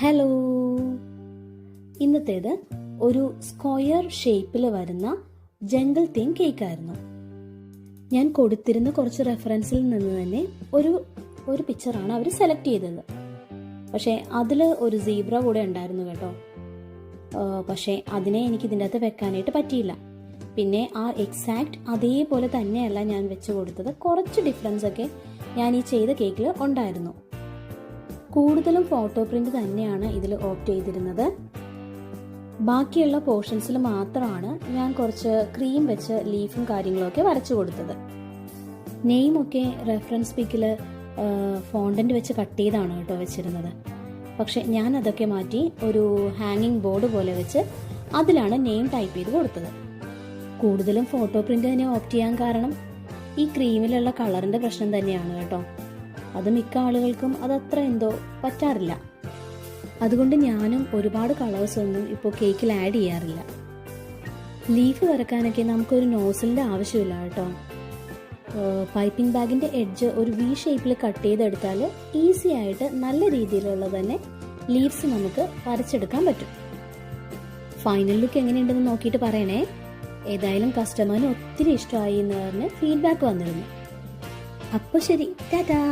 Hello, ഇന്നത്തേത് ഒരു square ഷേപ്പിൽ വരുന്ന ജംഗിൾ തീം കേക്കായിരുന്നു. ഞാൻ കൊടുത്തിരുന്ന കുറച്ച് റെഫറൻസിൽ നിന്ന് തന്നെ ഒരു പിക്ചറാണ് അവർ സെലക്ട് ചെയ്തത്. പക്ഷേ അതിൽ ഒരു സീബ്ര കൂടെ ഉണ്ടായിരുന്നു കേട്ടോ. പക്ഷേ അതിനെ എനിക്ക് ഇതിൻ്റെ അകത്ത് വെക്കാനായിട്ട് പറ്റിയില്ല. പിന്നെ ആ എക്സാക്റ്റ് അതേപോലെ തന്നെയല്ല ഞാൻ വെച്ച് കൊടുത്തത്. കുറച്ച് ഡിഫറൻസ് ഒക്കെ ഞാൻ ഈ ചെയ്ത കേക്കിൽ ഉണ്ടായിരുന്നു. കൂടുതലും ഫോട്ടോ പ്രിന്റ് തന്നെയാണ് ഇതിൽ ഓപ്റ്റ് ചെയ്തിരുന്നത്. ബാക്കിയുള്ള പോർഷൻസിൽ മാത്രമാണ് ഞാൻ കുറച്ച് ക്രീം വെച്ച് ലീഫും കാര്യങ്ങളൊക്കെ വരച്ചു കൊടുത്തത്. നെയിമൊക്കെ റെഫറൻസ് പിക്കിൽ ഫോണ്ടന്റ് വെച്ച് കട്ട് ചെയ്താണ് കേട്ടോ വെച്ചിരുന്നത്. പക്ഷെ ഞാൻ അതൊക്കെ മാറ്റി ഒരു ഹാങ്ങിങ് ബോർഡ് പോലെ വെച്ച് അതിലാണ് നെയിം ടൈപ്പ് ചെയ്ത് കൊടുത്തത്. കൂടുതലും ഫോട്ടോ പ്രിന്റ് തന്നെ ഓപ്റ്റ് ചെയ്യാൻ കാരണം ഈ ക്രീമിലുള്ള കളറിന്റെ പ്രശ്നം തന്നെയാണ് കേട്ടോ. അത് മിക്ക ആളുകൾക്കും അതത്ര എന്തോ പറ്റാറില്ല. അതുകൊണ്ട് ഞാനും ഒരുപാട് കളേഴ്സ് ഒന്നും ഇപ്പോൾ കേക്കിൽ ആഡ് ചെയ്യാറില്ല. ലീഫ് വരക്കാനൊക്കെ നമുക്കൊരു നോസിലിൻ്റെ ആവശ്യമില്ല കേട്ടോ. പൈപ്പിംഗ് ബാഗിൻ്റെ എഡ്ജ് ഒരു വി ഷേപ്പിൽ കട്ട് ചെയ്തെടുത്താൽ ഈസി ആയിട്ട് നല്ല രീതിയിലുള്ള തന്നെ ലീവ്സ് നമുക്ക് വരച്ചെടുക്കാൻ പറ്റും. ഫൈനൽ ലുക്ക് എങ്ങനെയുണ്ടെന്ന് നോക്കിയിട്ട് പറയണേ. ഏതായാലും കസ്റ്റമറിന് ഒത്തിരി ഇഷ്ടമായി എന്ന് പറഞ്ഞ് ഫീഡ്ബാക്ക് വന്നിരുന്നു. അപ്പോൾ ശരി, ടാറ്റാ.